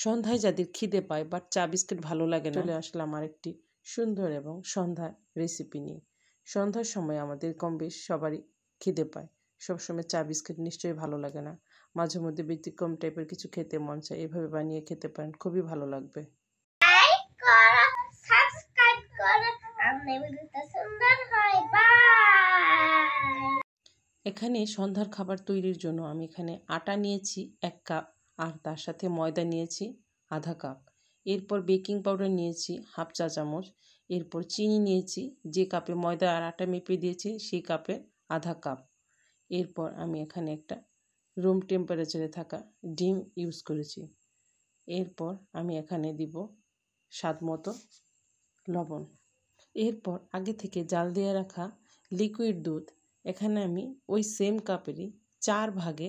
সন্ধ্যায় যাদের খিদে পায় বাট চা বিস্কিট ভালো লাগে না, চলে আসলাম আরেকটি সুন্দর এবং সন্ধ্যার রেসিপি নিয়ে। সন্ধ্যার সময় আমাদের কম বেশ সবারই খিদে পায়, সবসময় চা বিস্কিট নিশ্চয়ই ভালো লাগে না, মাঝে মধ্যে ব্যতিক্রম টাইপের কিছু খেতে মন চায়। এভাবে বানিয়ে খেতে পারেন, খুবই ভালো লাগবে। এখানে সন্ধ্যার খাবার তৈরির জন্য আমি এখানে আটা নিয়েছি 1 কাপ, আর তার সাথে ময়দা নিয়েছি আধা কাপ। এরপর বেকিং পাউডার নিয়েছি হাফ চা চামচ। এরপর চিনি নিয়েছি, যে কাপে ময়দা আর আটা মেপে দিয়েছি সেই কাপের আধা কাপ। এরপর আমি এখানে একটা রুম টেম্পারেচারে থাকা ডিম ইউজ করেছি। এরপর আমি এখানে দিব স্বাদ মতো লবণ। এরপর আগে থেকে জাল দিয়ে রাখা লিকুইড দুধ, এখানে আমি ওই সেম কাপেরই 4 ভাগে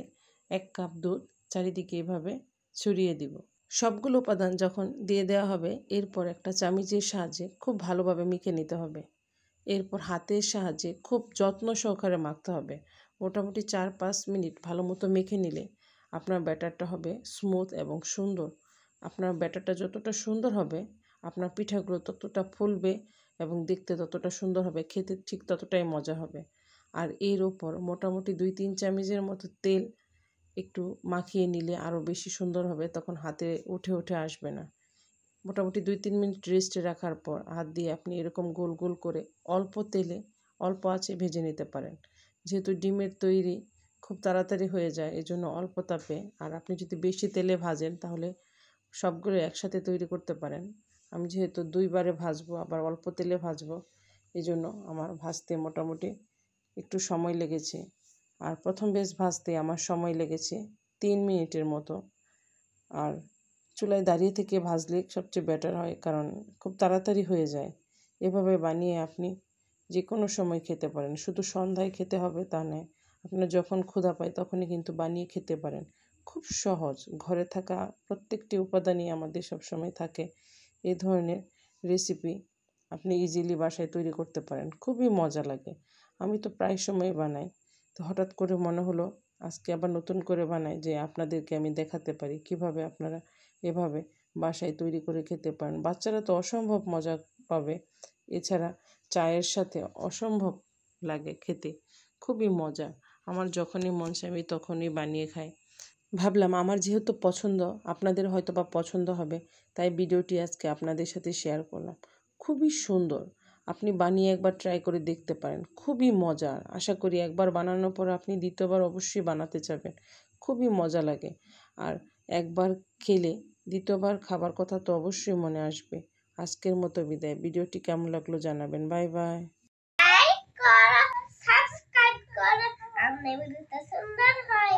1 কাপ দুধ চারিদিকে এভাবে ছড়িয়ে দিব। সবগুলো উপাদান যখন দিয়ে দেওয়া হবে, এরপর একটা চামচের সাহায্যে খুব ভালোভাবে মেখে নিতে হবে। এরপর হাতের সাহায্যে খুব যত্ন সহকারে মাখতে হবে। মোটামুটি 4-5 মিনিট ভালো মতো মেখে নিলে আপনার ব্যাটারটা হবে স্মুথ এবং সুন্দর। আপনার ব্যাটারটা যতটা সুন্দর হবে, আপনার পিঠাগুলো ততটা ফুলবে এবং দেখতে ততটা সুন্দর হবে, খেতে ঠিক ততটাই মজা হবে। আর এর ওপর মোটামুটি 2-3 চামচের মতো তেল একটু মাখিয়ে নিলে আরও বেশি সুন্দর হবে, তখন হাতে উঠে আসবে না। মোটামুটি 2-3 মিনিট রেস্টে রাখার পর হাত দিয়ে আপনি এরকম গোল গোল করে অল্প তেলে অল্প আঁচে ভেজে নিতে পারেন। যেহেতু ডিমের তৈরি খুব তাড়াতাড়ি হয়ে যায়, এজন্য অল্প তাপে। আর আপনি যদি বেশি তেলে ভাজেন তাহলে সবগুলো একসাথে তৈরি করতে পারেন। আমি যেহেতু 2 বারে ভাজবো আবার অল্প তেলে ভাজবো, এজন্য আমার ভাজতে মোটামুটি একটু সময় লেগেছে। আর প্রথম ব্যাচ ভাজতে আমার সময় লেগেছে 3 মিনিটের মতো। আর চুলায় দাঁড়িয়ে থেকে ভাজলে সবচেয়ে বেটার হয়, কারণ খুব তাড়াতাড়ি হয়ে যায়। এভাবে বানিয়ে আপনি যে কোনো সময় খেতে পারেন, শুধু সন্ধ্যায় খেতে হবে তা নয়, আপনার যখন ক্ষুধা পায় তখনই কিন্তু বানিয়ে খেতে পারেন। খুব সহজ, ঘরে থাকা প্রত্যেকটি উপাদানই আমাদের সবসময় থাকে। এই ধরনের রেসিপি আপনি ইজিলি বাসায় তৈরি করতে পারেন, খুবই মজা লাগে। আমি তো প্রায় সময় বানাই, তো হঠাৎ করে মনে হলো আজকে আবার নতুন করে বানাই, যে আপনাদেরকে আমি দেখাতে পারি কিভাবে আপনারা এভাবে বাসায় তৈরি করে খেতে পারেন। বাচ্চারা তো অসম্ভব মজা পাবে, এছাড়া চায়ের সাথে অসম্ভব লাগে খেতে, খুবই মজা। আমার যখনই মন চায় আমি তখনই বানিয়ে খাই। ভাবলাম আমার যেহেতু পছন্দ, আপনাদের হয়তো বা পছন্দ হবে, তাই ভিডিওটি আজকে আপনাদের সাথে শেয়ার করলাম। খুবই সুন্দর, আপনি বানিয়ে একবার ট্রাই করে দেখতে পারেন, খুবই মজার। আশা করি একবার বানানোর পর আপনি দ্বিতীয়বার অবশ্যই বানাতে চাবেন, খুবই মজা লাগে। আর একবার খেলে দ্বিতীয়বার খাবার কথা তো অবশ্যই মনে আসবে। আজকের মতো বিদায়, ভিডিওটি কেমন লাগলো জানাবেন। Bye bye. সাবস্ক্রাইব করো, সুন্দর হয়।